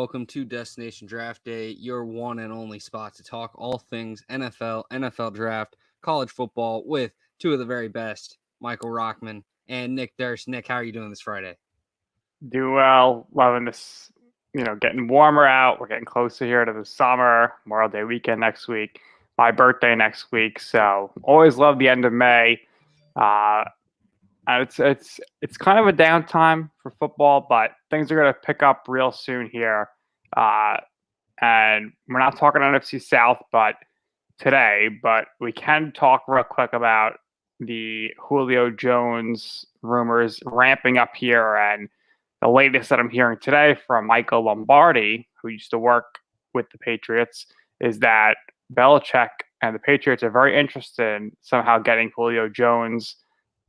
welcome to Destination Draft Day, your one and only spot to talk all things NFL, NFL Draft, college football with two of the very best, Michael Rockman and Nick Durst. Nick, how are you doing this Friday? Do well, loving this, getting warmer out. We're getting closer here to the summer, Memorial Day weekend next week, my birthday next week. So always love the end of May. And it's kind of a downtime for football, but things are going to pick up real soon here. And we're not talking NFC South, but we can talk real quick about the Julio Jones rumors ramping up here. And the latest that I'm hearing today from Michael Lombardi, who used to work with the Patriots, is that Belichick and the Patriots are very interested in somehow getting Julio Jones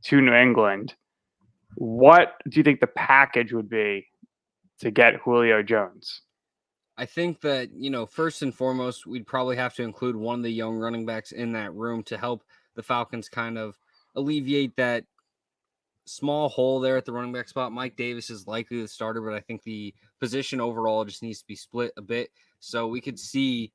to New England. What do you think the package would be to get Julio Jones? I think that, first and foremost, we'd probably have to include one of the young running backs in that room to help the Falcons kind of alleviate that small hole there at the running back spot. Mike Davis is likely the starter, but I think the position overall just needs to be split a bit. So we could see,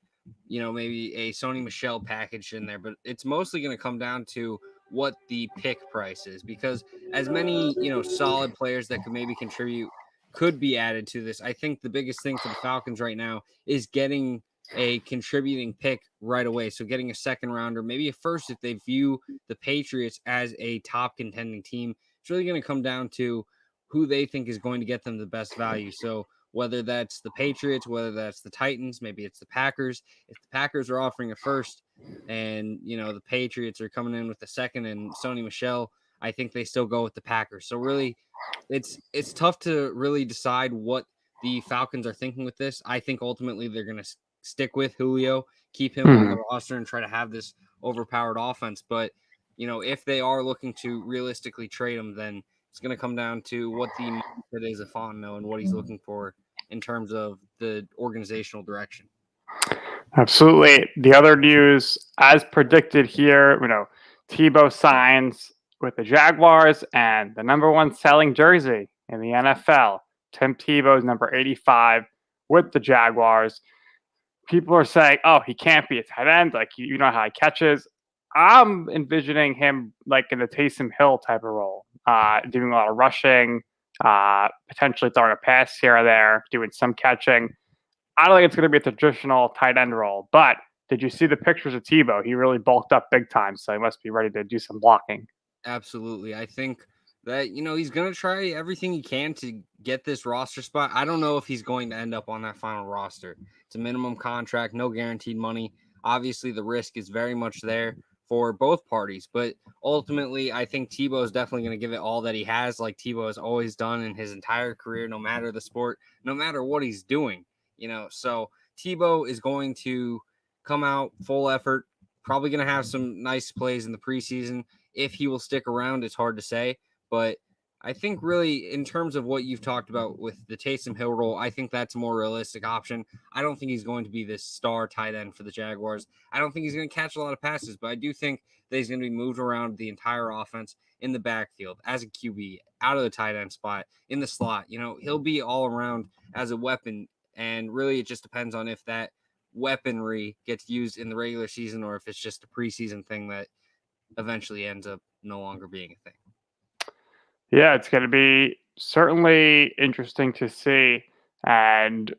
maybe a Sony Michel package in there, but it's mostly going to come down to what the pick price is, because as many, solid players that could maybe contribute could be added to this. I think the biggest thing for the Falcons right now is getting a contributing pick right away. So getting a second rounder, maybe a first if they view the Patriots as a top contending team. It's really going to come down to who they think is going to get them the best value. So whether that's the Patriots, whether that's the Titans, maybe it's the Packers. If the Packers are offering a first and, the Patriots are coming in with the second and Sony Michel, I think they still go with the Packers. So really, it's tough to really decide what the Falcons are thinking with this. I think ultimately they're going to stick with Julio, keep him on the roster and try to have this overpowered offense. But, if they are looking to realistically trade him, then it's going to come down to what the mindset is of Fontenot and what he's looking for in terms of the organizational direction. Absolutely. The other news, as predicted here, Tebow signs with the Jaguars and the number one selling jersey in the NFL. Tim Tebow's number 85 with the Jaguars. People are saying, oh, he can't be a tight end. Like, you know how he catches. I'm envisioning him like in the Taysom Hill type of role, doing a lot of rushing, potentially throwing a pass here or there, doing some catching. I don't think it's going to be a traditional tight end role, but did you see the pictures of Tebow? He really bulked up big time, so he must be ready to do some blocking. Absolutely. I think that, he's going to try everything he can to get this roster spot. I don't know if he's going to end up on that final roster. It's a minimum contract, no guaranteed money. Obviously, the risk is very much there for both parties, but ultimately, I think Tebow is definitely going to give it all that he has, like Tebow has always done in his entire career, no matter the sport, no matter what he's doing, So Tebow is going to come out full effort, probably going to have some nice plays in the preseason. If he will stick around, it's hard to say, but I think really in terms of what you've talked about with the Taysom Hill role, I think that's a more realistic option. I don't think he's going to be this star tight end for the Jaguars. I don't think he's going to catch a lot of passes, but I do think that he's going to be moved around the entire offense in the backfield as a QB, out of the tight end spot, in the slot. He'll be all around as a weapon, and really it just depends on if that weaponry gets used in the regular season or if it's just a preseason thing that eventually ends up no longer being a thing. Yeah, it's going to be certainly interesting to see, and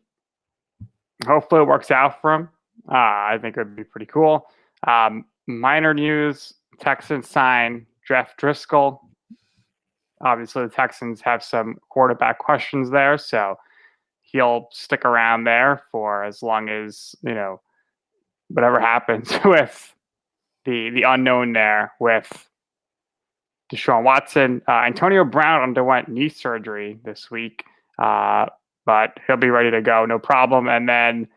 hopefully it works out for him. I think it would be pretty cool. Minor news, Texans sign Jeff Driscoll. Obviously, the Texans have some quarterback questions there, so he'll stick around there for as long as, whatever happens with the unknown there with Deshaun Watson. Antonio Brown underwent knee surgery this week, but he'll be ready to go, no problem. And then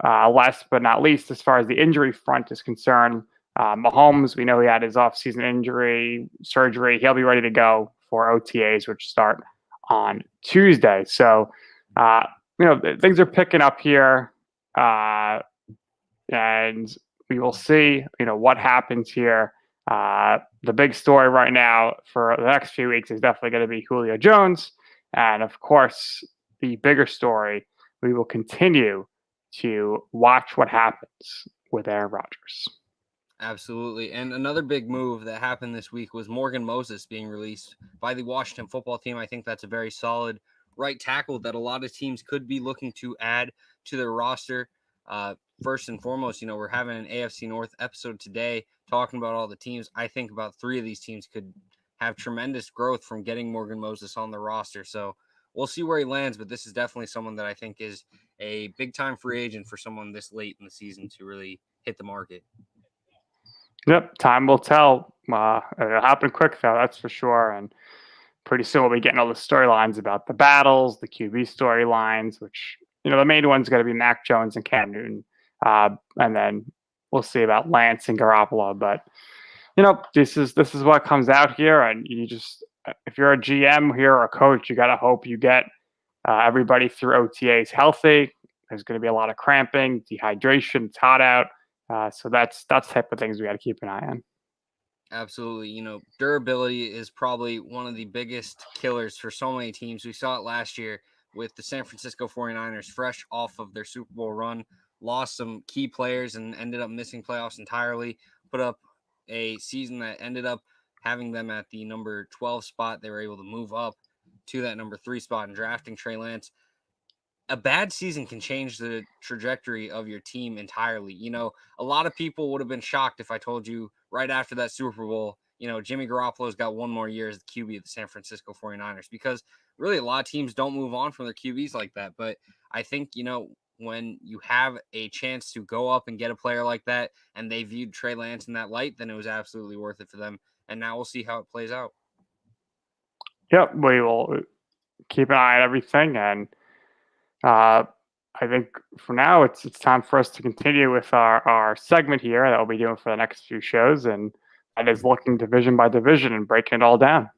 last but not least, as far as the injury front is concerned, Mahomes, we know he had his offseason injury surgery. He'll be ready to go for OTAs, which start on Tuesday. So, things are picking up here, and we will see, what happens here. The big story right now for the next few weeks is definitely going to be Julio Jones. And of course, the bigger story we will continue to watch what happens with Aaron Rodgers. Absolutely. And another big move that happened this week was Morgan Moses being released by the Washington football team. I think that's a very solid right tackle that a lot of teams could be looking to add to their roster. First and foremost, we're having an AFC North episode today talking about all the teams. I think about 3 of these teams could have tremendous growth from getting Morgan Moses on the roster. So we'll see where he lands, but this is definitely someone that I think is a big-time free agent for someone this late in the season to really hit the market. Yep, time will tell. It'll happen quick, though, that's for sure. And pretty soon we'll be getting all the storylines about the battles, the QB storylines, which, the main one's going to be Mac Jones and Cam Newton. And then we'll see about Lance and Garoppolo. But, this is what comes out here. And you just, if you're a GM here or a coach, you got to hope you get everybody through OTAs healthy. There's going to be a lot of cramping, dehydration. It's hot out. So that's type of things we got to keep an eye on. Absolutely. Durability is probably one of the biggest killers for so many teams. We saw it last year with the San Francisco 49ers, fresh off of their Super Bowl run, lost some key players and ended up missing playoffs entirely, put up a season that ended up having them at the number 12 spot. They were able to move up to that number 3 spot and drafting Trey Lance. A bad season can change the trajectory of your team entirely. A lot of people would have been shocked if I told you right after that Super Bowl, Jimmy Garoppolo's got one more year as the QB of the San Francisco 49ers, because really a lot of teams don't move on from their QBs like that. But I think, when you have a chance to go up and get a player like that and they viewed Trey Lance in that light, then it was absolutely worth it for them. And now we'll see how it plays out. Yep, we will keep an eye on everything. And I think for now it's time for us to continue with our segment here that we'll be doing for the next few shows, and that is looking division by division and breaking it all down.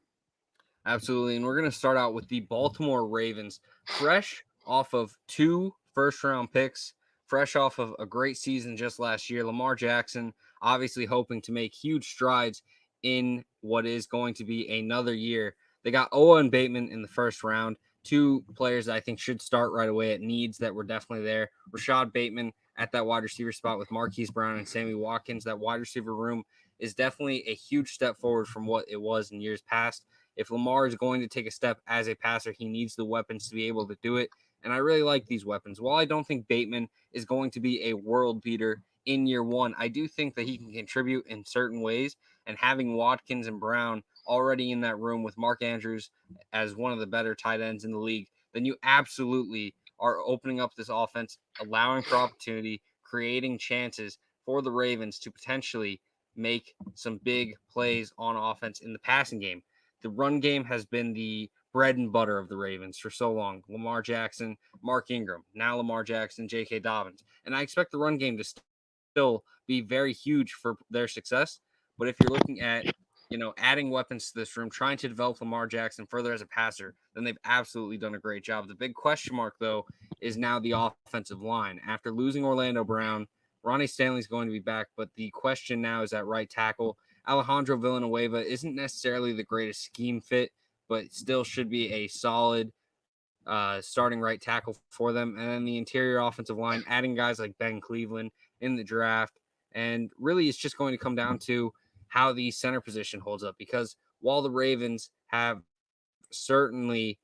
Absolutely. And we're going to start out with the Baltimore Ravens, fresh off of 2 first-round picks, fresh off of a great season just last year. Lamar Jackson obviously hoping to make huge strides in what is going to be another year. They got Owen Bateman in the first round. 2 players that I think should start right away at needs that were definitely there. Rashad Bateman at that wide receiver spot with Marquise Brown and Sammy Watkins. That wide receiver room is definitely a huge step forward from what it was in years past. If Lamar is going to take a step as a passer, he needs the weapons to be able to do it. And I really like these weapons. While I don't think Bateman is going to be a world beater in year 1, I do think that he can contribute in certain ways. And having Watkins and Brown already in that room with Mark Andrews as one of the better tight ends in the league, then you absolutely are opening up this offense, allowing for opportunity, creating chances for the Ravens to potentially make some big plays on offense in the passing game. The run game has been the bread and butter of the Ravens for so long. Lamar Jackson, Mark Ingram, now Lamar Jackson, J.K. Dobbins. And I expect the run game to still be very huge for their success. But if you're looking at, adding weapons to this room, trying to develop Lamar Jackson further as a passer, then they've absolutely done a great job. The big question mark, though, is now the offensive line. After losing Orlando Brown, Ronnie Stanley's going to be back, but the question now is at right tackle. Alejandro Villanueva isn't necessarily the greatest scheme fit, but still should be a solid starting right tackle for them. And then the interior offensive line, adding guys like Ben Cleveland in the draft. And really, it's just going to come down to how the center position holds up, because while the Ravens have certainly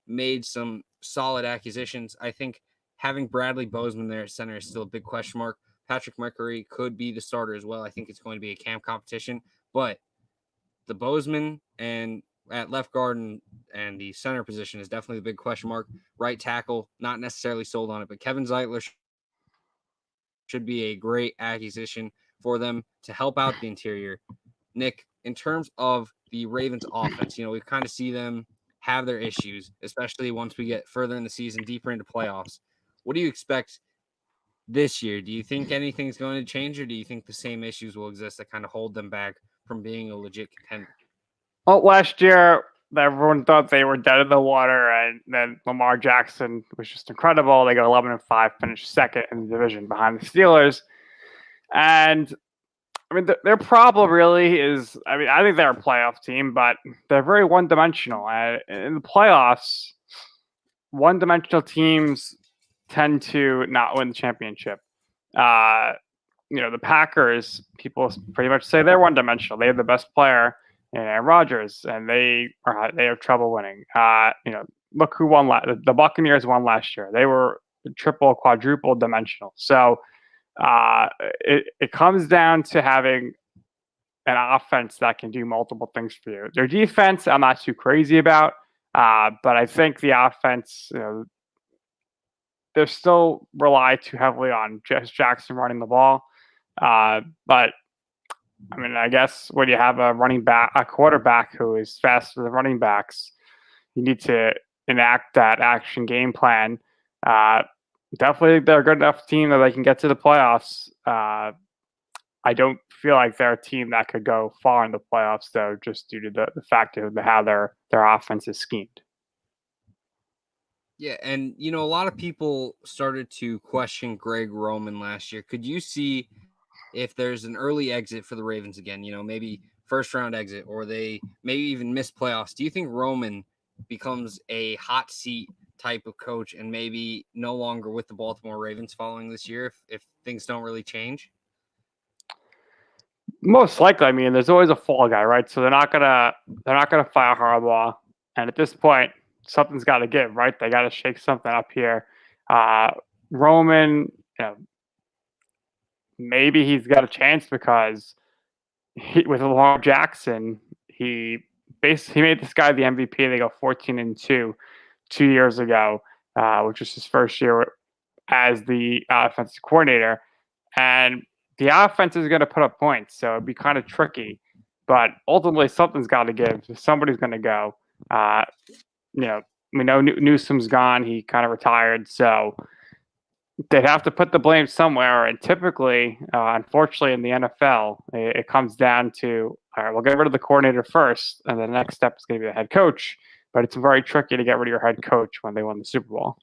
made some solid acquisitions, I think having Bradley Bozeman there at center is still a big question mark. Patrick McCurry could be the starter as well. I think it's going to be a camp competition, but the Bozeman and at left guard and the center position is definitely the big question mark. Right tackle, not necessarily sold on it, but Kevin Zeitler should be a great acquisition for them to help out the interior. Nick, in terms of the Ravens offense, we kind of see them have their issues, especially once we get further in the season, deeper into playoffs. What do you expect this year? Do you think anything's going to change, or do you think the same issues will exist that kind of hold them back from being a legit contender? Well, last year, everyone thought they were dead in the water, and then Lamar Jackson was just incredible. They got 11-5, finished second in the division behind the Steelers. And, their problem really is, I think they're a playoff team, but they're very one-dimensional. In the playoffs, one-dimensional teams tend to not win the championship. The Packers, people pretty much say they're one-dimensional. They have the best player in Aaron Rodgers, and they have trouble winning. Look who won the Buccaneers won last year. They were triple, quadruple dimensional. So it comes down to having an offense that can do multiple things for you. Their defense, I'm not too crazy about, but I think the offense, they still rely too heavily on Jess Jackson running the ball. But I mean, I guess when you have a quarterback who is faster than running backs, you need to enact that action game plan. Definitely, they're a good enough team that they can get to the playoffs. I don't feel like they're a team that could go far in the playoffs, though, just due to the fact of how their offense is schemed. Yeah, and a lot of people started to question Greg Roman last year. Could you see if there's an early exit for the Ravens again, maybe first round exit, or they maybe even miss playoffs? Do you think Roman becomes a hot seat type of coach and maybe no longer with the Baltimore Ravens following this year if things don't really change? Most likely, I mean, there's always a fall guy, right? So they're not gonna fire Harbaugh, and at this point, something's got to give, right? They got to shake something up here. Roman, maybe he's got a chance because with Lamar Jackson, he made this guy the MVP. They go 14-2 2 years ago, which was his first year as the offensive coordinator, and the offense is going to put up points, so it'd be kind of tricky. But ultimately, something's got to give. Somebody's going to go. We know Newsom's gone. He kind of retired, so they'd have to put the blame somewhere. And typically, unfortunately, in the NFL, it comes down to, all right, we'll get rid of the coordinator first, and the next step is going to be the head coach. But it's very tricky to get rid of your head coach when they won the Super Bowl.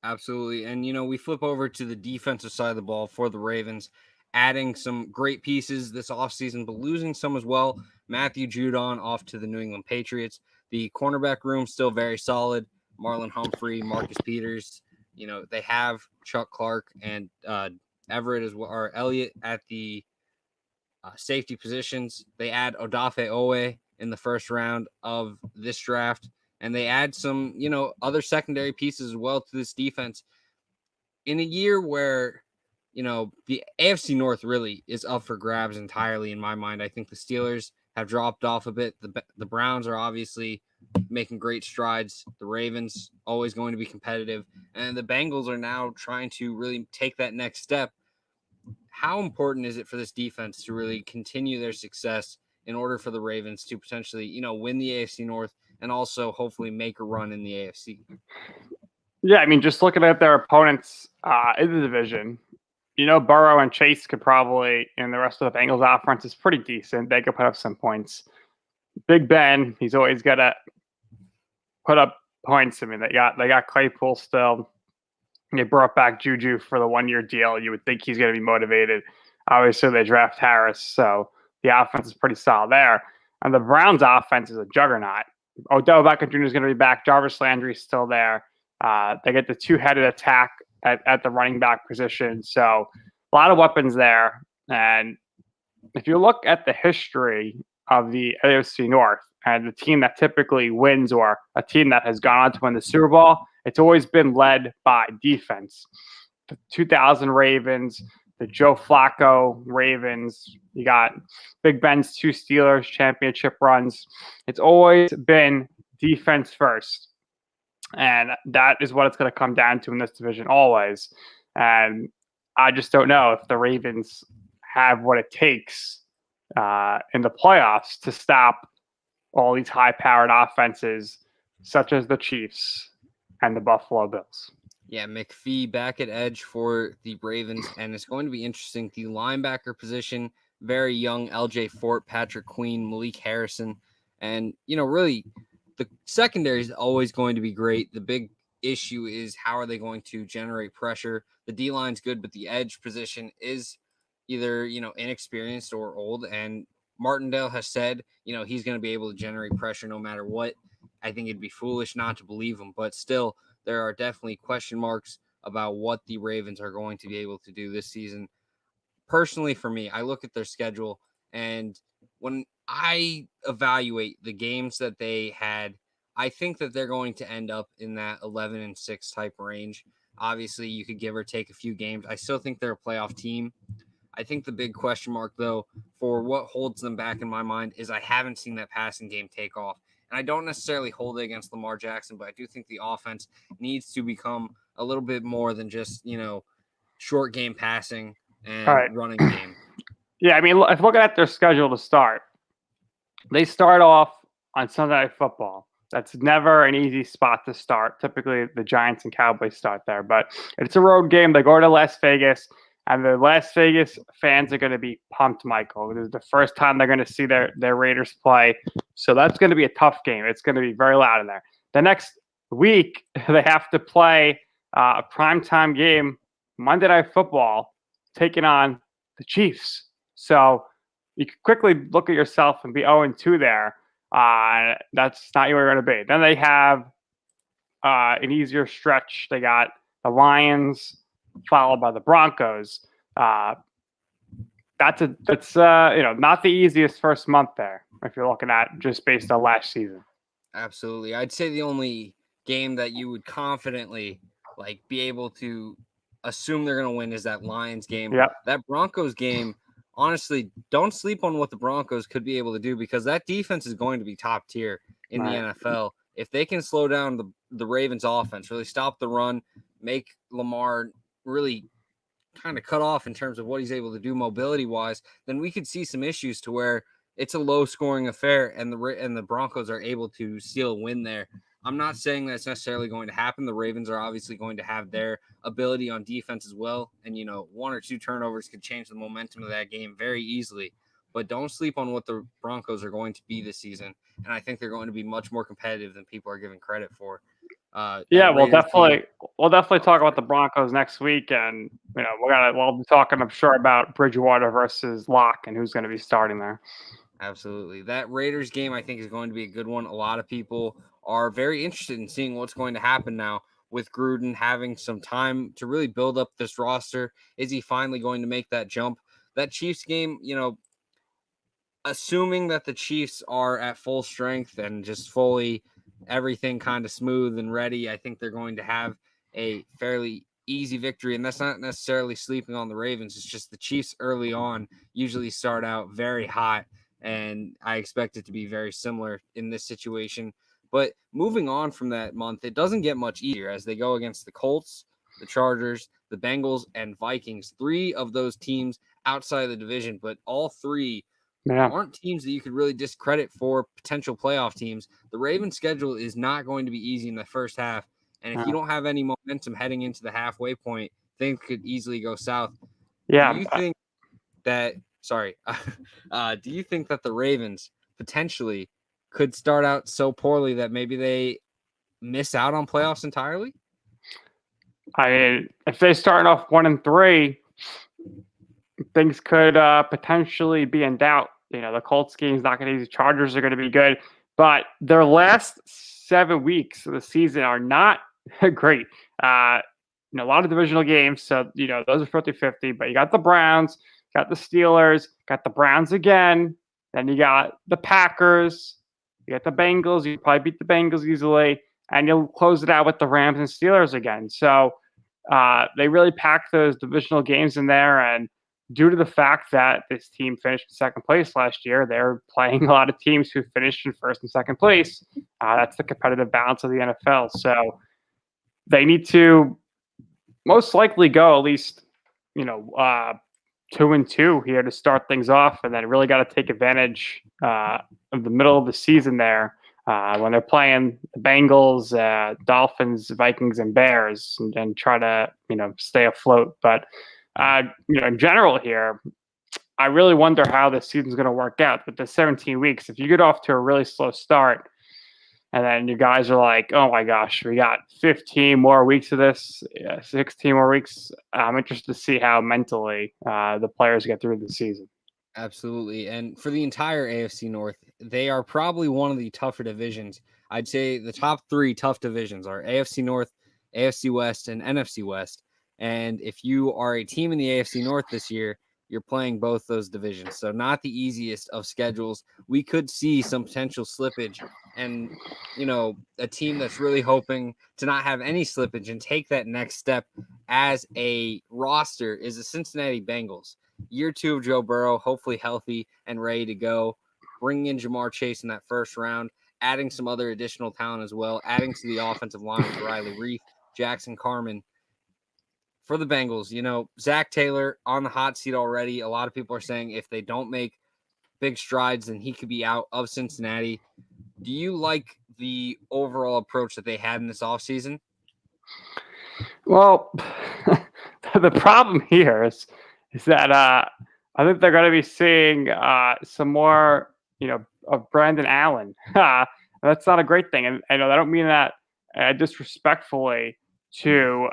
Absolutely. And, we flip over to the defensive side of the ball for the Ravens, adding some great pieces this offseason, but losing some as well. Matthew Judon off to the New England Patriots. The cornerback room still very solid. Marlon Humphrey, Marcus Peters. They have Chuck Clark and Everett as well, or Elliott at the safety positions. They add Odafe Owe in the first round of this draft. And they add some, other secondary pieces as well to this defense in a year where, the AFC North really is up for grabs entirely in my mind. I think the Steelers have dropped off a bit. The Browns are obviously making great strides. The Ravens always going to be competitive. And the Bengals are now trying to really take that next step. How important is it for this defense to really continue their success in order for the Ravens to potentially, win the AFC North and also hopefully make a run in the AFC? Yeah, I mean, just looking at their opponents in the division, Burrow and Chase could probably, and the rest of the Bengals offense is pretty decent. They could put up some points. Big Ben, he's always got to put up points. I mean, they got Claypool still. They brought back Juju for the 1-year deal. You would think he's going to be motivated. Obviously, they draft Harris, so the offense is pretty solid there. And the Browns' offense is a juggernaut. Odell Beckham Jr. is going to be back. Jarvis Landry is still there. They get the two-headed attack at the running back position. So a lot of weapons there. And if you look at the history of the AFC North and the team that typically wins or a team that has gone on to win the Super Bowl, it's always been led by defense. The 2000 Ravens, the Joe Flacco Ravens, you got Big Ben's 2 Steelers championship runs. It's always been defense first. And that is what it's going to come down to in this division always. And I just don't know if the Ravens have what it takes in the playoffs to stop all these high-powered offenses such as the Chiefs and the Buffalo Bills. Yeah, McPhee back at edge for the Ravens, and it's going to be interesting. The linebacker position, very young LJ Fort, Patrick Queen, Malik Harrison, and, really the secondary is always going to be great. The big issue is how are they going to generate pressure? The D-line's good, but the edge position is either, inexperienced or old, and Martindale has said, he's going to be able to generate pressure no matter what. I think it'd be foolish not to believe him, but still, there are definitely question marks about what the Ravens are going to be able to do this season. Personally, for me, I look at their schedule, and when I evaluate the games that they had, I think that they're going to end up in that 11-6 type range. Obviously, you could give or take a few games. I still think they're a playoff team. I think the big question mark, though, for what holds them back in my mind is I haven't seen that passing game take off. And I don't necessarily hold it against Lamar Jackson, but I do think the offense needs to become a little bit more than just, short game passing and running game. Yeah, I mean, if looking at their schedule to start, they start off on Sunday Night Football. That's never an easy spot to start. Typically, the Giants and Cowboys start there, but it's a road game. They go to Las Vegas, and the Las Vegas fans are going to be pumped, Michael. This is the first time they're going to see their Raiders play, so that's going to be a tough game. It's going to be very loud in there. The next week, they have to play a primetime game, Monday Night Football, taking on the Chiefs. So you could quickly look at yourself and be 0-2 there. That's not where you're going to be. Then they have an easier stretch. They got the Lions, followed by the Broncos. That's not the easiest first month there if you're looking at just based on last season. Absolutely. I'd say the only game that you would confidently be able to assume they're going to win is that Lions game. Yep. That Broncos game, honestly, don't sleep on what the Broncos could be able to do, because that defense is going to be top tier in the NFL. If they can slow down the Ravens offense, really stop the run, make Lamar really kind of cut off in terms of what he's able to do mobility wise, then we could see some issues to where it's a low scoring affair and the Broncos are able to steal a win there. I'm not saying that's necessarily going to happen. The Ravens are obviously going to have their ability on defense as well. And, one or two turnovers could change the momentum of that game very easily. But don't sleep on what the Broncos are going to be this season. And I think they're going to be much more competitive than people are giving credit for. We'll definitely talk about the Broncos next week. And, we'll be talking, I'm sure, about Bridgewater versus Locke and who's going to be starting there. Absolutely. That Raiders game, I think, is going to be a good one. A lot of people are very interested in seeing what's going to happen now with Gruden having some time to really build up this roster. Is he finally going to make that jump? That Chiefs game, assuming that the Chiefs are at full strength and just fully everything kind of smooth and ready, I think they're going to have a fairly easy victory. And that's not necessarily sleeping on the Ravens. It's just the Chiefs early on usually start out very hot. And I expect it to be very similar in this situation. But moving on from that month, it doesn't get much easier as they go against the Colts, the Chargers, the Bengals, and Vikings. 3 of those teams outside of the division, but all 3 aren't teams that you could really discredit for potential playoff teams. The Ravens' schedule is not going to be easy in the first half. And if you don't have any momentum heading into the halfway point, things could easily go south. Yeah. Do you think that do you think that the Ravens potentially could start out so poorly that maybe they miss out on playoffs entirely? I mean, if they start off 1-3, things could potentially be in doubt. The Colts game is not going to be easy. Chargers are going to be good, but their last 7 weeks of the season are not great. A lot of divisional games, so those are 50-50. But you got the Browns, got the Steelers, got the Browns again. Then you got the Packers, you got the Bengals. You probably beat the Bengals easily, and you'll close it out with the Rams and Steelers again. So they really packed those divisional games in there, and due to the fact that this team finished in second place last year, they're playing a lot of teams who finished in first and second place. That's the competitive balance of the NFL. So they need to most likely go at least, 2-2 here to start things off, and then really got to take advantage of the middle of the season there when they're playing the Bengals, Dolphins, Vikings, and Bears, and try to stay afloat. But in general here, I really wonder how this season's going to work out with the 17 weeks. If you get off to a really slow start, and then you guys are like, oh my gosh, we got 15 more weeks of this, 16 more weeks. I'm interested to see how mentally the players get through the season. Absolutely. And for the entire AFC North, they are probably one of the tougher divisions. I'd say the top 3 tough divisions are AFC North, AFC West and NFC West. And if you are a team in the AFC North this year, you're playing both those divisions. So not the easiest of schedules. We could see some potential slippage, and, a team that's really hoping to not have any slippage and take that next step as a roster is the Cincinnati Bengals. Year 2 of Joe Burrow, hopefully healthy and ready to go. Bringing in Jamar Chase in that first round, adding some other additional talent as well, adding to the offensive line with Riley Reif, Jackson Carman. For the Bengals, Zach Taylor on the hot seat already. A lot of people are saying if they don't make big strides, then he could be out of Cincinnati. Do you like the overall approach that they had in this offseason? Well, the problem here is that I think they're going to be seeing some more, of Brandon Allen. That's not a great thing, and I don't mean that disrespectfully to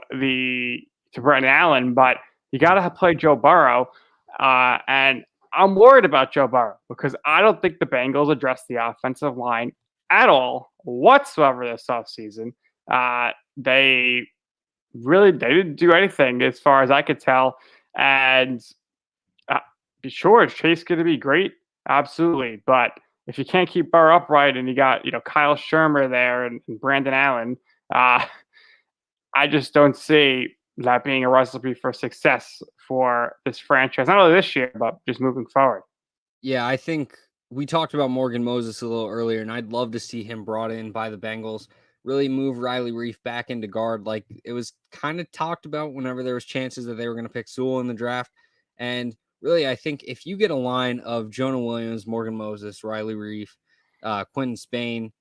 Brandon Allen, but you got to play Joe Burrow, and I'm worried about Joe Burrow because I don't think the Bengals addressed the offensive line at all whatsoever this offseason. They didn't do anything as far as I could tell. And sure, is Chase going to be great? Absolutely. But if you can't keep Burrow upright and you got, Kyle Shermer there and Brandon Allen, I just don't see that being a recipe for success for this franchise, not only this year, but just moving forward. Yeah, I think we talked about Morgan Moses a little earlier, and I'd love to see him brought in by the Bengals, really move Riley Reif back into guard. Like it was kind of talked about whenever there was chances that they were going to pick Sewell in the draft. And really, I think if you get a line of Jonah Williams, Morgan Moses, Riley Reif, Quentin Spain,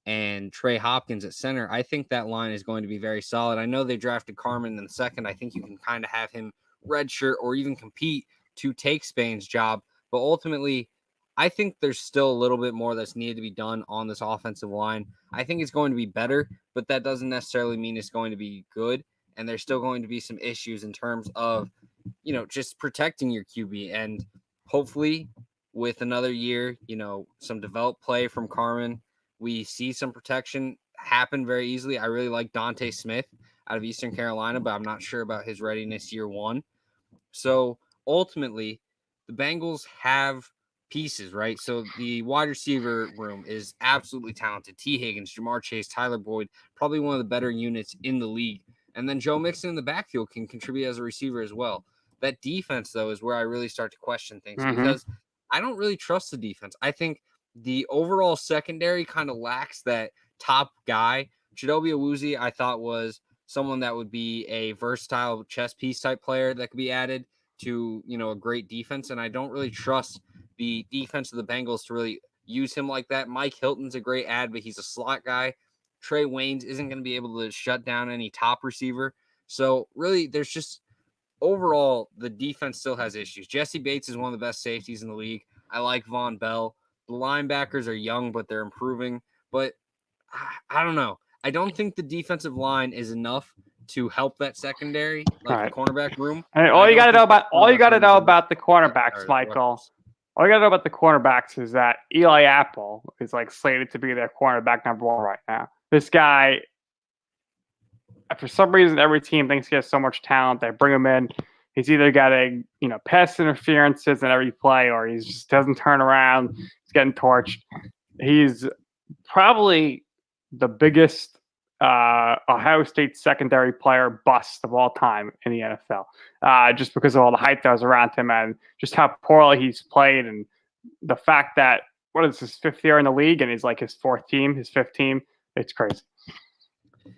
and Trey Hopkins at center, I think that line is going to be very solid. I know they drafted Carman in the second. I think you can kind of have him redshirt or even compete to take Spain's job. But ultimately, I think there's still a little bit more that's needed to be done on this offensive line. I think it's going to be better, but that doesn't necessarily mean it's going to be good. And there's still going to be some issues in terms of, just protecting your QB. And hopefully with another year, some developed play from Carman, we see some protection happen very easily. I really like Dante Smith out of Eastern Carolina, but I'm not sure about his readiness year 1. So ultimately, the Bengals have pieces, right? So the wide receiver room is absolutely talented. T. Higgins, Jamar Chase, Tyler Boyd, probably one of the better units in the league. And then Joe Mixon in the backfield can contribute as a receiver as well. That defense, though, is where I really start to question things because I don't really trust the defense. I think the overall secondary kind of lacks that top guy. Chidobe Awuzie, I thought, was someone that would be a versatile chess piece type player that could be added to, a great defense. And I don't really trust the defense of the Bengals to really use him like that. Mike Hilton's a great add, but he's a slot guy. Trey Waynes isn't going to be able to shut down any top receiver. So really, there's just overall, the defense still has issues. Jesse Bates is one of the best safeties in the league. I like Von Bell. The linebackers are young, but they're improving. But I don't know. I don't think the defensive line is enough to help that secondary, like the cornerback room. And all you got to know about the cornerbacks, Michael. All you got to know about the cornerbacks is that Eli Apple is slated to be their cornerback number 1 right now. This guy, for some reason, every team thinks he has so much talent. They bring him in. He's either getting, pass interferences in every play, or he just doesn't turn around. He's getting torched. He's probably the biggest Ohio State secondary player bust of all time in the NFL, just because of all the hype that was around him and just how poorly he's played, and the fact that what is his 5th year in the league and he's his 4th team, his 5th team. It's crazy.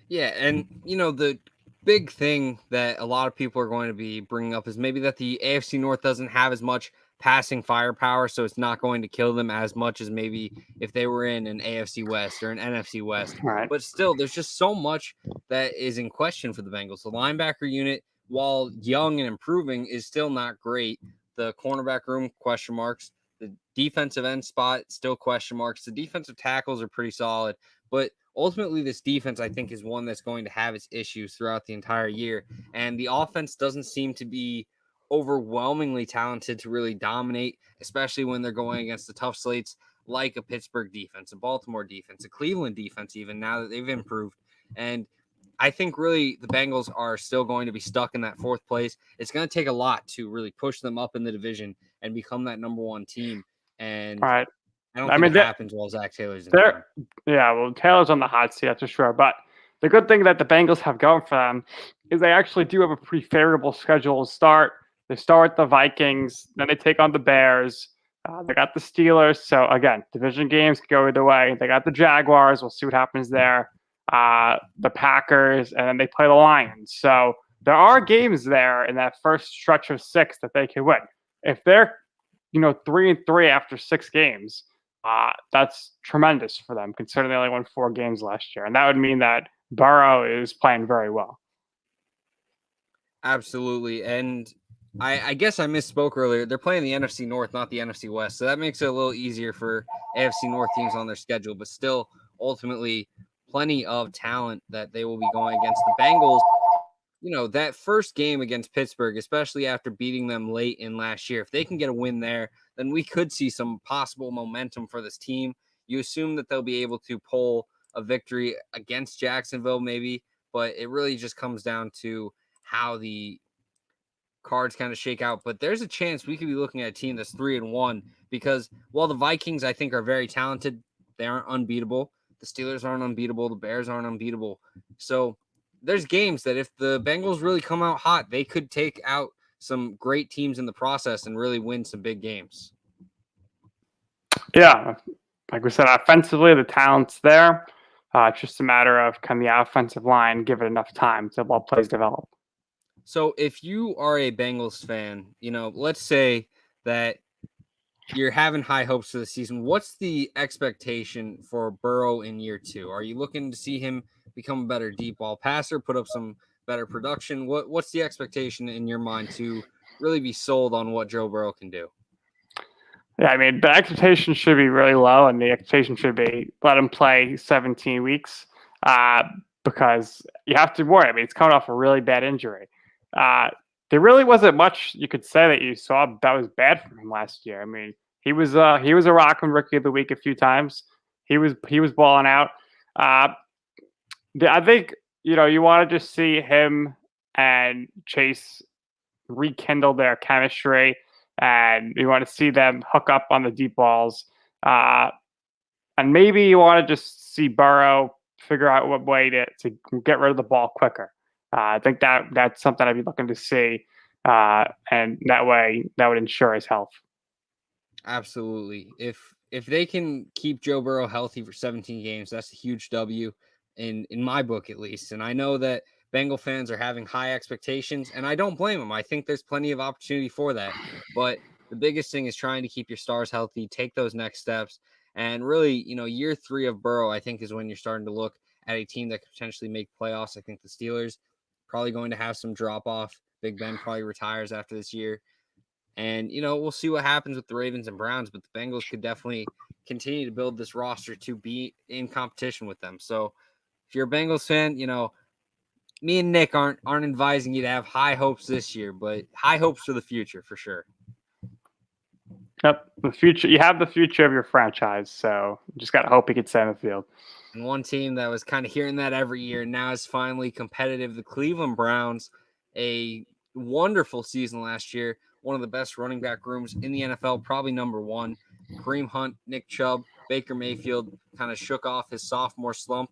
Yeah, and the big thing that a lot of people are going to be bringing up is maybe that the AFC North doesn't have as much passing firepower, so it's not going to kill them as much as maybe if they were in an AFC West or an NFC West. Right. But still, there's just so much that is in question for the Bengals. The linebacker unit, while young and improving, is still not great. The cornerback room, question marks. The defensive end spot, still question marks. The defensive tackles are pretty solid, but ultimately, this defense, I think, is one that's going to have its issues throughout the entire year. And the offense doesn't seem to be overwhelmingly talented to really dominate, especially when they're going against the tough slates like a Pittsburgh defense, a Baltimore defense, a Cleveland defense, even now that they've improved. And I think really the Bengals are still going to be stuck in that fourth place. It's going to take a lot to really push them up in the division and become that number one team. And Right. I don't I think mean, it happens while Zach Taylor's in town. well, Taylor's on the hot seat, that's for sure. But the good thing that the Bengals have going for them is they actually do have a pretty favorable schedule to start. They start with the Vikings, then they take on the Bears. They got the Steelers. So, again, division games could go either way. They got the Jaguars. We'll see what happens there. The Packers, and then they play the Lions. So there are games there in that first stretch of 6 that they can win. If they're 3-3 after 6 games, that's tremendous for them, considering they only won 4 games last year. And that would mean that Burrow is playing very well. Absolutely. And I guess I misspoke earlier. They're playing the NFC North, not the NFC West. So that makes it a little easier for AFC North teams on their schedule, but still ultimately plenty of talent that they will be going against. The Bengals, that first game against Pittsburgh, especially after beating them late in last year, if they can get a win there, then we could see some possible momentum for this team. You assume that they'll be able to pull a victory against Jacksonville maybe, but it really just comes down to how the cards kind of shake out. But there's a chance we could be looking at a team that's 3-1 because while the Vikings, I think, are very talented, they aren't unbeatable. The Steelers aren't unbeatable. The Bears aren't unbeatable. So there's games that if the Bengals really come out hot, they could take out some great teams in the process and really win some big games. Yeah, like we said, offensively, the talent's there. It's just a matter of can the offensive line give it enough time to let plays develop. So if you are a Bengals fan, let's say that you're having high hopes for the season. What's the expectation for Burrow in year 2? Are you looking to see him become a better deep ball passer, put up some better production? What's the expectation in your mind to really be sold on what Joe Burrow can do? Yeah, I mean, the expectation should be really low, and the expectation should be let him play 17 weeks because you have to worry. I mean, it's coming off a really bad injury. There really wasn't much you could say that you saw that was bad from him last year. I mean, he was a Rockman Rookie of the Week a few times. He was balling out. I think you want to just see him and Chase rekindle their chemistry, and you want to see them hook up on the deep balls. And maybe you want to just see Burrow figure out what way to get rid of the ball quicker. I think that's something I'd be looking to see, and that way that would ensure his health. Absolutely. If they can keep Joe Burrow healthy for 17 games, that's a huge W in my book at least. And I know that Bengal fans are having high expectations, and I don't blame them. I think there's plenty of opportunity for that. But the biggest thing is trying to keep your stars healthy, take those next steps. And really, year 3 of Burrow, I think, is when you're starting to look at a team that could potentially make playoffs. I think the Steelers probably going to have some drop off. Big Ben probably retires after this year. And, we'll see what happens with the Ravens and Browns, but the Bengals could definitely continue to build this roster to be in competition with them. So if you're a Bengals fan, me and Nick aren't advising you to have high hopes this year, but high hopes for the future for sure. Yep, the future. You have the future of your franchise, so you just got to hope he can stay on the field. And one team that was kind of hearing that every year now is finally competitive. The Cleveland Browns, a wonderful season last year. One of the best running back rooms in the NFL, probably number 1. Kareem Hunt, Nick Chubb, Baker Mayfield kind of shook off his sophomore slump.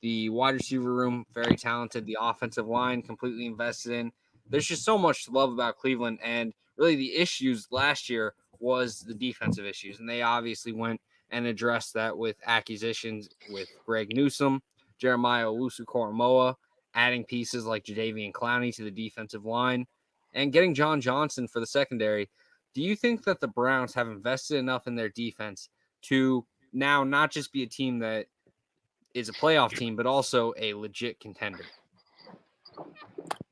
The wide receiver room, very talented. The offensive line, completely invested in. There's just so much to love about Cleveland. And really the issues last year was the defensive issues. And they obviously went and addressed that with acquisitions with Greg Newsome, Jeremiah Owusu-Koramoah, adding pieces like Jadeveon Clowney to the defensive line, and getting John Johnson for the secondary. Do you think that the Browns have invested enough in their defense to now not just be a team that is a playoff team, but also a legit contender?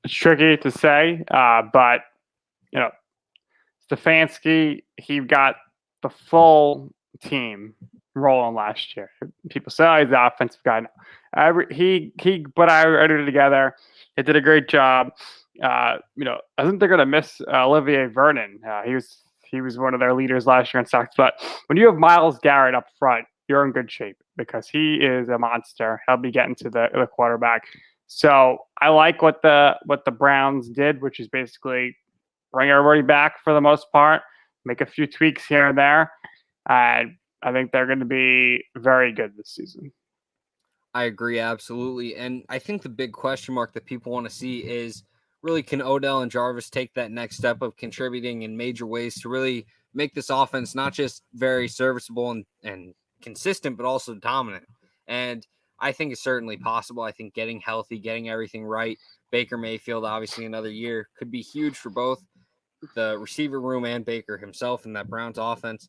It's tricky to say, but Stefanski, he got the full team rolling last year. People say, "Oh, he's the offensive guy." He put everything together. He did a great job. I think they're going to miss Olivier Vernon. He was one of their leaders last year in sacks. But when you have Myles Garrett up front, you're in good shape because he is a monster. He'll be getting to the quarterback. So I like what the Browns did, which is basically bring everybody back for the most part, make a few tweaks here and there, and I think they're going to be very good this season. I agree, absolutely. And I think the big question mark that people want to see is really, can Odell and Jarvis take that next step of contributing in major ways to really make this offense not just very serviceable and consistent, but also dominant? And I think it's certainly possible. I think getting healthy, getting everything right, Baker Mayfield, obviously another year, could be huge for both the receiver room and Baker himself in that Browns offense.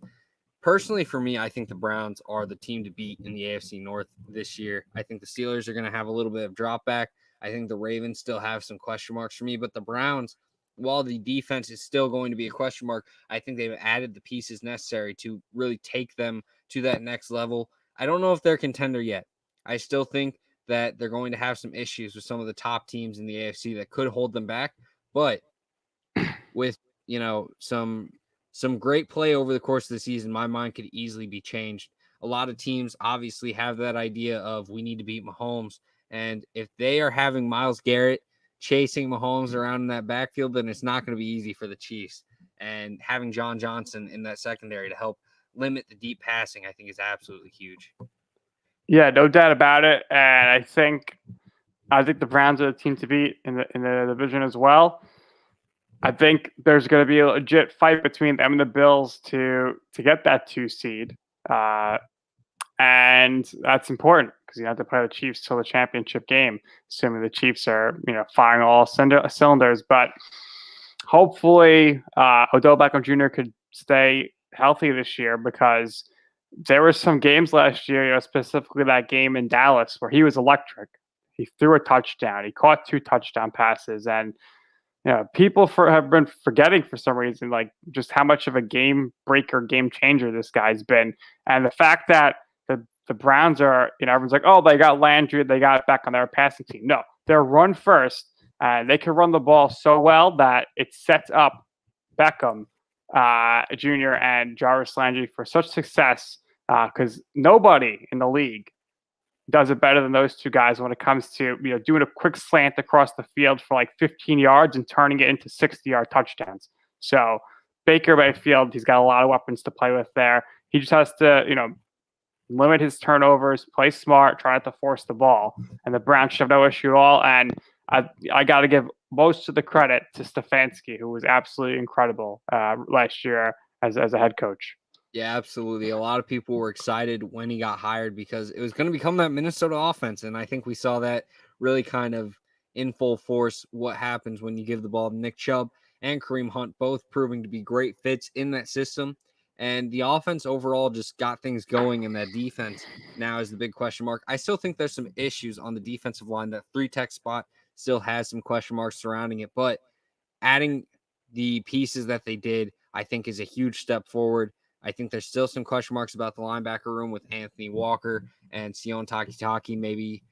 Personally, for me, I think the Browns are the team to beat in the AFC North this year. I think the Steelers are going to have a little bit of drop back. I think the Ravens still have some question marks for me, but the Browns, while the defense is still going to be a question mark, I think they've added the pieces necessary to really take them to that next level. I don't know if they're a contender yet. I still think that they're going to have some issues with some of the top teams in the AFC that could hold them back, but with some great play over the course of the season, my mind could easily be changed. A lot of teams obviously have that idea of we need to beat Mahomes, and if they are having Myles Garrett chasing Mahomes around in that backfield, then it's not going to be easy for the Chiefs. And having John Johnson in that secondary to help limit the deep passing, I think, is absolutely huge. Yeah, no doubt about it. And I think the Browns are the team to beat in the division as well. I think there's going to be a legit fight between them and the Bills to get that 2 seed, and that's important because you have to play the Chiefs till the championship game, assuming the Chiefs are firing all cylinders. But hopefully, Odell Beckham Jr. could stay healthy this year because there were some games last year, specifically that game in Dallas where he was electric. He threw a touchdown. He caught 2 touchdown passes, and people have been forgetting for some reason, like just how much of a game breaker, game changer this guy's been. And the fact that the Browns are, everyone's like, oh, they got Landry, they got back on their passing team. No, they're run first, and they can run the ball so well that it sets up Beckham Jr. and Jarvis Landry for such success because nobody in the league does it better than those 2 guys when it comes to doing a quick slant across the field for like 15 yards and turning it into 60-yard touchdowns. So Baker Mayfield, he's got a lot of weapons to play with there. He just has to limit his turnovers, play smart, try not to force the ball, and the Browns should have no issue at all. And I got to give most of the credit to Stefanski, who was absolutely incredible last year as a head coach. Yeah, absolutely. A lot of people were excited when he got hired because it was going to become that Minnesota offense. And I think we saw that really kind of in full force what happens when you give the ball to Nick Chubb and Kareem Hunt, both proving to be great fits in that system. And the offense overall just got things going, and that defense now is the big question mark. I still think there's some issues on the defensive line. That 3-tech spot still has some question marks surrounding it, but adding the pieces that they did, I think, is a huge step forward. I think there's still some question marks about the linebacker room with Anthony Walker and Sion Takitaki. Maybe,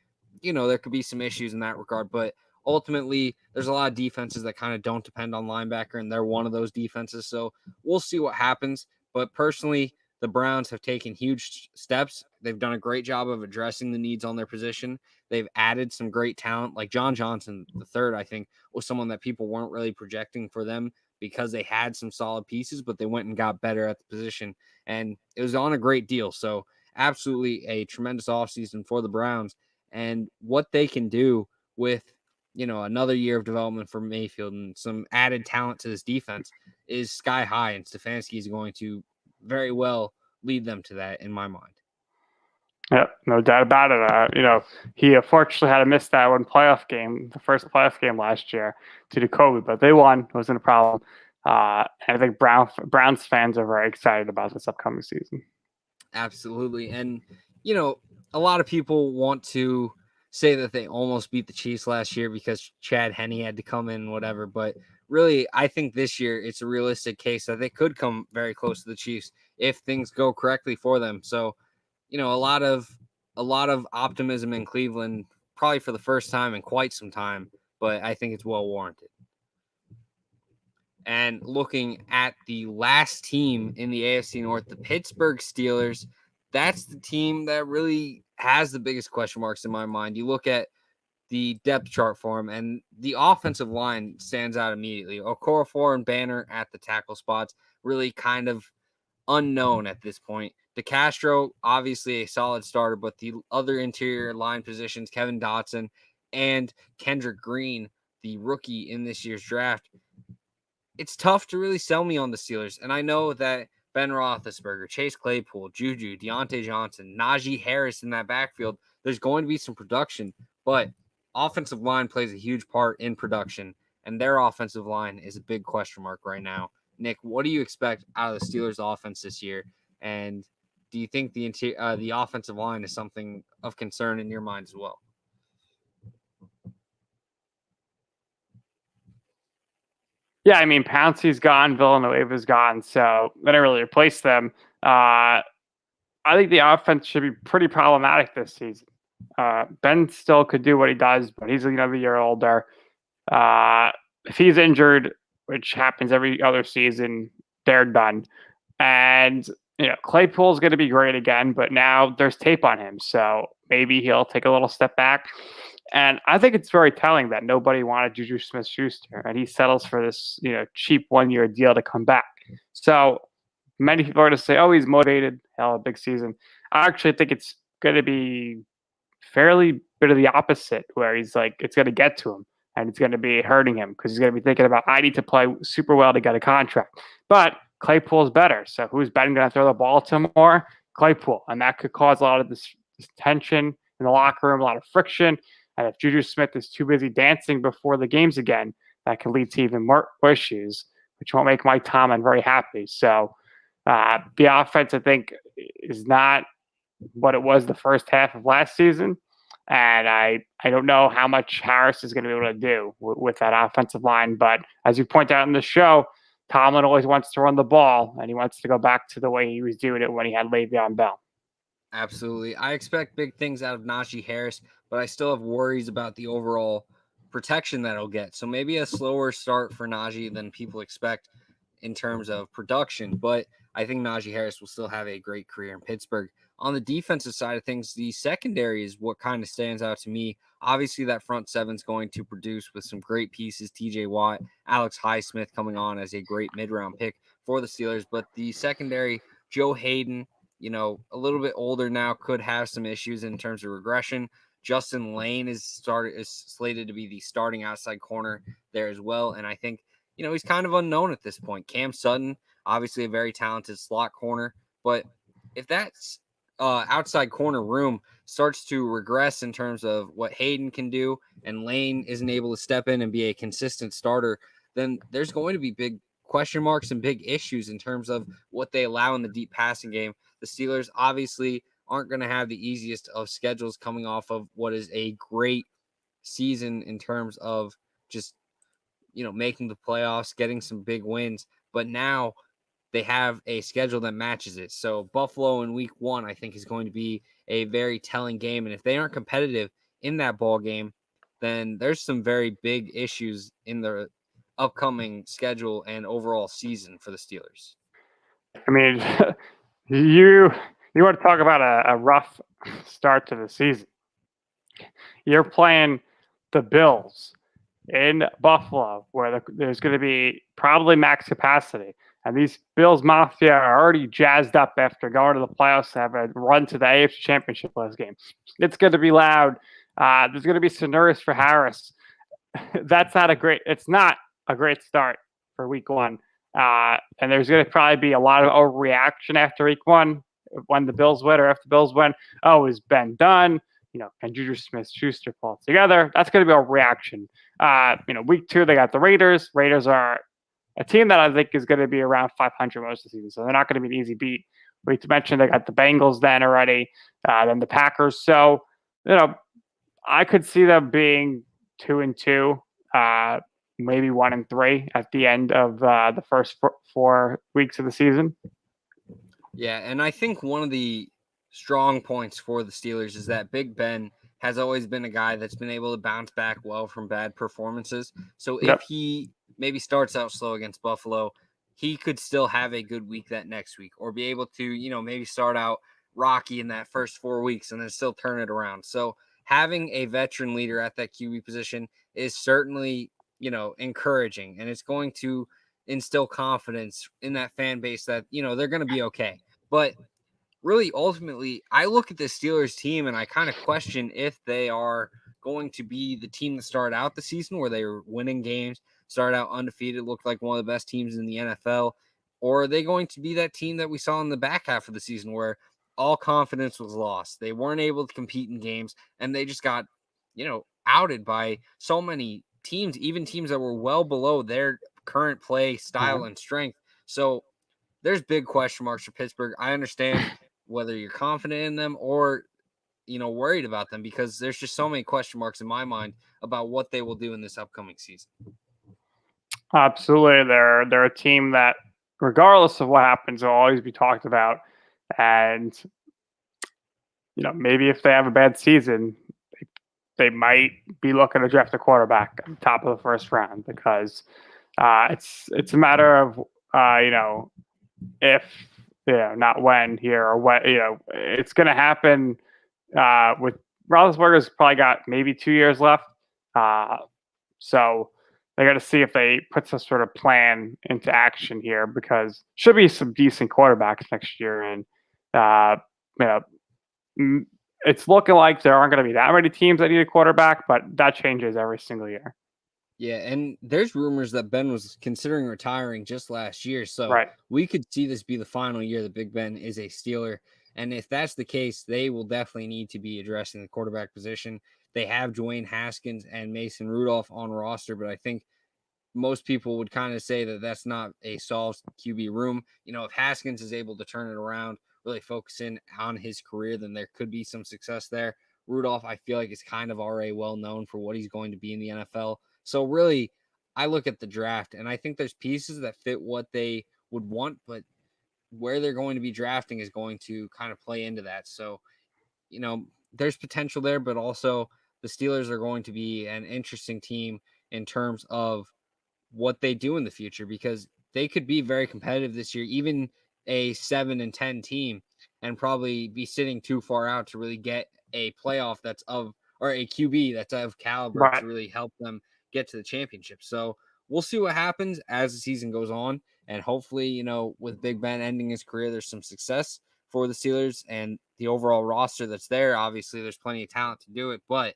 there could be some issues in that regard, but ultimately there's a lot of defenses that kind of don't depend on linebacker, and they're one of those defenses. So we'll see what happens. But personally, the Browns have taken huge steps. They've done a great job of addressing the needs on their position. They've added some great talent, like John Johnson III, I think, was someone that people weren't really projecting for them because they had some solid pieces, but they went and got better at the position. And it was on a great deal. So absolutely a tremendous offseason for the Browns. And what they can do with, another year of development for Mayfield and some added talent to this defense is sky high. And Stefanski is going to very well lead them to that in my mind. Yeah, no doubt about it. He unfortunately had to miss that one playoff game, the first playoff game last year due to COVID, but they won. It wasn't a problem. And I think Browns fans are very excited about this upcoming season. Absolutely. And, a lot of people want to say that they almost beat the Chiefs last year because Chad Henne had to come in, whatever. But really, I think this year it's a realistic case that they could come very close to the Chiefs if things go correctly for them. So, a lot of optimism in Cleveland, probably for the first time in quite some time, but I think it's well warranted. And looking at the last team in the AFC North, the Pittsburgh Steelers, that's the team that really has the biggest question marks in my mind. You look at the depth chart for him, and the offensive line stands out immediately. Okorafor and Banner at the tackle spots, really kind of unknown at this point. DeCastro, obviously a solid starter, but the other interior line positions, Kevin Dotson and Kendrick Green, the rookie in this year's draft, it's tough to really sell me on the Steelers. And I know that Ben Roethlisberger, Chase Claypool, Juju, Deontay Johnson, Najee Harris in that backfield, there's going to be some production, but offensive line plays a huge part in production, and their offensive line is a big question mark right now. Nick, what do you expect out of the Steelers' offense this year? And do you think the offensive line is something of concern in your mind as well? Yeah, I mean, Pouncey's gone, Villanueva's gone, so they don't really replace them. I think the offense should be pretty problematic this season. Ben still could do what he does, but he's another year older. If he's injured, which happens every other season, they're done. And Claypool's going to be great again, but now there's tape on him, so maybe he'll take a little step back. And I think it's very telling that nobody wanted Juju Smith-Schuster, and he settles for this, cheap 1-year deal to come back. So many people are going to say, "Oh, he's motivated. Hell, a big season." I actually think it's going to be fairly bit of the opposite, where he's like, it's going to get to him, and it's going to be hurting him because he's going to be thinking about, I need to play super well to get a contract. But Claypool's better, so who's Ben going to throw the ball to more? Claypool, and that could cause a lot of this tension in the locker room, a lot of friction. And if Juju Smith is too busy dancing before the games again, that could lead to even more issues, which won't make Mike Tomlin very happy. So the offense, I think, is not what it was the first half of last season. And I don't know how much Harris is going to be able to do with that offensive line. But as you point out in the show, Tomlin always wants to run the ball, and he wants to go back to the way he was doing it when he had Le'Veon Bell. Absolutely. I expect big things out of Najee Harris, but I still have worries about the overall protection that he'll get. So maybe a slower start for Najee than people expect in terms of production, but I think Najee Harris will still have a great career in Pittsburgh. On the defensive side of things, the secondary is what kind of stands out to me. Obviously, that front seven is going to produce with some great pieces. TJ Watt, Alex Highsmith coming on as a great mid-round pick for the Steelers, but the secondary, Joe Hayden, a little bit older now, could have some issues in terms of regression. Justin Lane is slated to be the starting outside corner there as well. And I think, he's kind of unknown at this point. Cam Sutton, obviously a very talented slot corner, but if that's outside corner room starts to regress in terms of what Hayden can do and Lane isn't able to step in and be a consistent starter, then there's going to be big question marks and big issues in terms of what they allow in the deep passing game. The Steelers obviously aren't going to have the easiest of schedules coming off of what is a great season in terms of just, making the playoffs, getting some big wins. But now they have a schedule that matches it. So Buffalo in week 1, I think, is going to be a very telling game. And if they aren't competitive in that ball game, then there's some very big issues in the upcoming schedule and overall season for the Steelers. I mean, you want to talk about a rough start to the season. You're playing the Bills in Buffalo, where there's going to be probably max capacity. And these Bills Mafia are already jazzed up after going to the playoffs to have a run to the AFC Championship last game. It's going to be loud. There's going to be some nerves for Harris. It's not a great start for week 1. And there's going to probably be a lot of overreaction after week 1 when the Bills win or if the Bills win. Oh, is Ben done? Can Juju Smith-Schuster pull it together? That's going to be a reaction. Week 2, they got the Raiders. Raiders are a team that I think is going to be around 500 most of the season, so they're not going to be an easy beat. We mentioned they got the Bengals then already, then the Packers. So, I could see them being 2-2, maybe 1-3 at the end of the first 4 weeks of the season. Yeah, and I think one of the strong points for the Steelers is that Big Ben has always been a guy that's been able to bounce back well from bad performances. So if he maybe starts out slow against Buffalo, he could still have a good week that next week, or be able to, maybe start out rocky in that first 4 weeks and then still turn it around. So having a veteran leader at that QB position is certainly, encouraging, and it's going to instill confidence in that fan base that, they're going to be okay. But really, ultimately, I look at the Steelers team and I kind of question if they are going to be the team that started out the season where they were winning games, started out undefeated, looked like one of the best teams in the NFL, or are they going to be that team that we saw in the back half of the season where all confidence was lost? They weren't able to compete in games and they just got, outed by so many teams, even teams that were well below their current play style and strength. So there's big question marks for Pittsburgh. I understand whether you're confident in them or, worried about them, because there's just so many question marks in my mind about what they will do in this upcoming season. Absolutely. They're a team that, regardless of what happens, will always be talked about. And, maybe if they have a bad season, they might be looking to draft a quarterback at the top of the first round, because it's a matter of, if, not when here or what, it's going to happen with Roethlisberger's probably got maybe 2 years left. So they got to see if they put some sort of plan into action here, because should be some decent quarterbacks next year. And, it's looking like there aren't going to be that many teams that need a quarterback, but that changes every single year. Yeah, and there's rumors that Ben was considering retiring just last year. So we could see this be the final year that Big Ben is a Steeler. And if that's the case, they will definitely need to be addressing the quarterback position. They have Dwayne Haskins and Mason Rudolph on roster, but I think most people would kind of say that that's not a solved QB room. If Haskins is able to turn it around, really focus in on his career, then there could be some success there. Rudolph, I feel like, is kind of already well known for what he's going to be in the NFL. So really, I look at the draft and I think there's pieces that fit what they would want, but where they're going to be drafting is going to kind of play into that. So, there's potential there, but also the Steelers are going to be an interesting team in terms of what they do in the future, because they could be very competitive this year, even a 7-10 team, and probably be sitting too far out to really get a playoff or a QB that's of caliber to really help them get to the championship. So we'll see what happens as the season goes on. And hopefully, with Big Ben ending his career, there's some success for the Steelers and the overall roster that's there. Obviously, there's plenty of talent to do it, but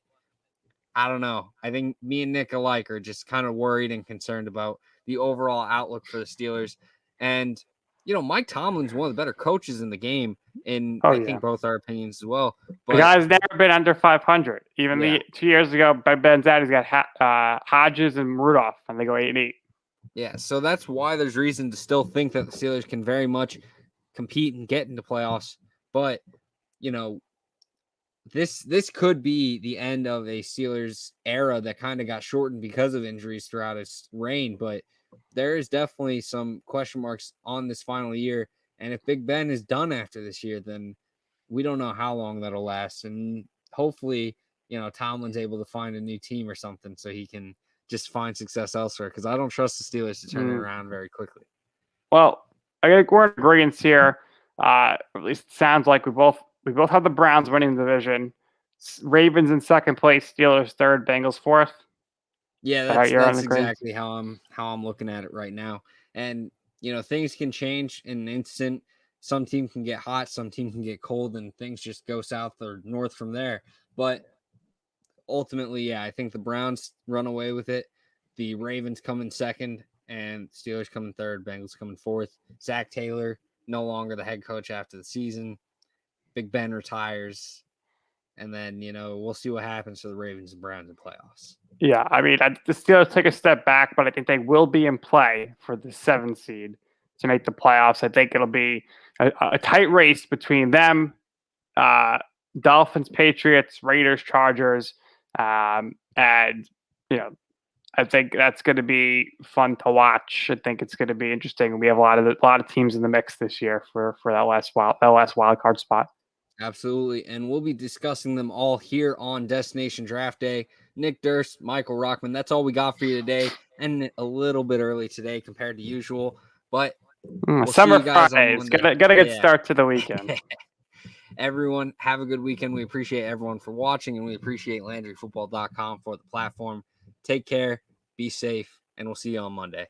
I don't know. I think me and Nick alike are just kind of worried and concerned about the overall outlook for the Steelers. And, Mike Tomlin's one of the better coaches in the game, and I think both our opinions as well. But the guy's never been under 500. Even 2 years ago, by Ben's dad, he's got Hodges and Rudolph, and they go 8-8. Yeah, so that's why there's reason to still think that the Steelers can very much compete and get into playoffs. But, this could be the end of a Steelers era that kind of got shortened because of injuries throughout its reign. But there is definitely some question marks on this final year. And if Big Ben is done after this year, then we don't know how long that'll last. And hopefully, Tomlin's able to find a new team or something so he can just find success elsewhere, because I don't trust the Steelers to turn it around very quickly. Well, I think we're in agreement here. At least it sounds like we both have the Browns winning the division. Ravens in second place, Steelers third, Bengals fourth. Yeah, that's exactly how I'm looking at it right now. And things can change in an instant. Some team can get hot, some team can get cold, and things just go south or north from there. But ultimately, I think the Browns run away with it. The Ravens come in second, and Steelers come in third, Bengals come in fourth. Zach Taylor no longer the head coach after the season. Big Ben retires. And then, we'll see what happens to the Ravens and Browns in playoffs. Yeah, I mean, the Steelers take a step back, but I think they will be in play for the 7th seed to make the playoffs. I think it'll be a tight race between them, Dolphins, Patriots, Raiders, Chargers, and, I think that's going to be fun to watch. I think it's going to be interesting. We have a lot of teams in the mix this year for that last wild card spot. Absolutely. And we'll be discussing them all here on Destination Draft Day. Nick Durst, Michael Rockman, that's all we got for you today. And a little bit early today compared to usual. But we'll Summer Fridays. Got a good start to the weekend. Everyone, have a good weekend. We appreciate everyone for watching, and we appreciate LandryFootball.com for the platform. Take care, be safe, and we'll see you on Monday.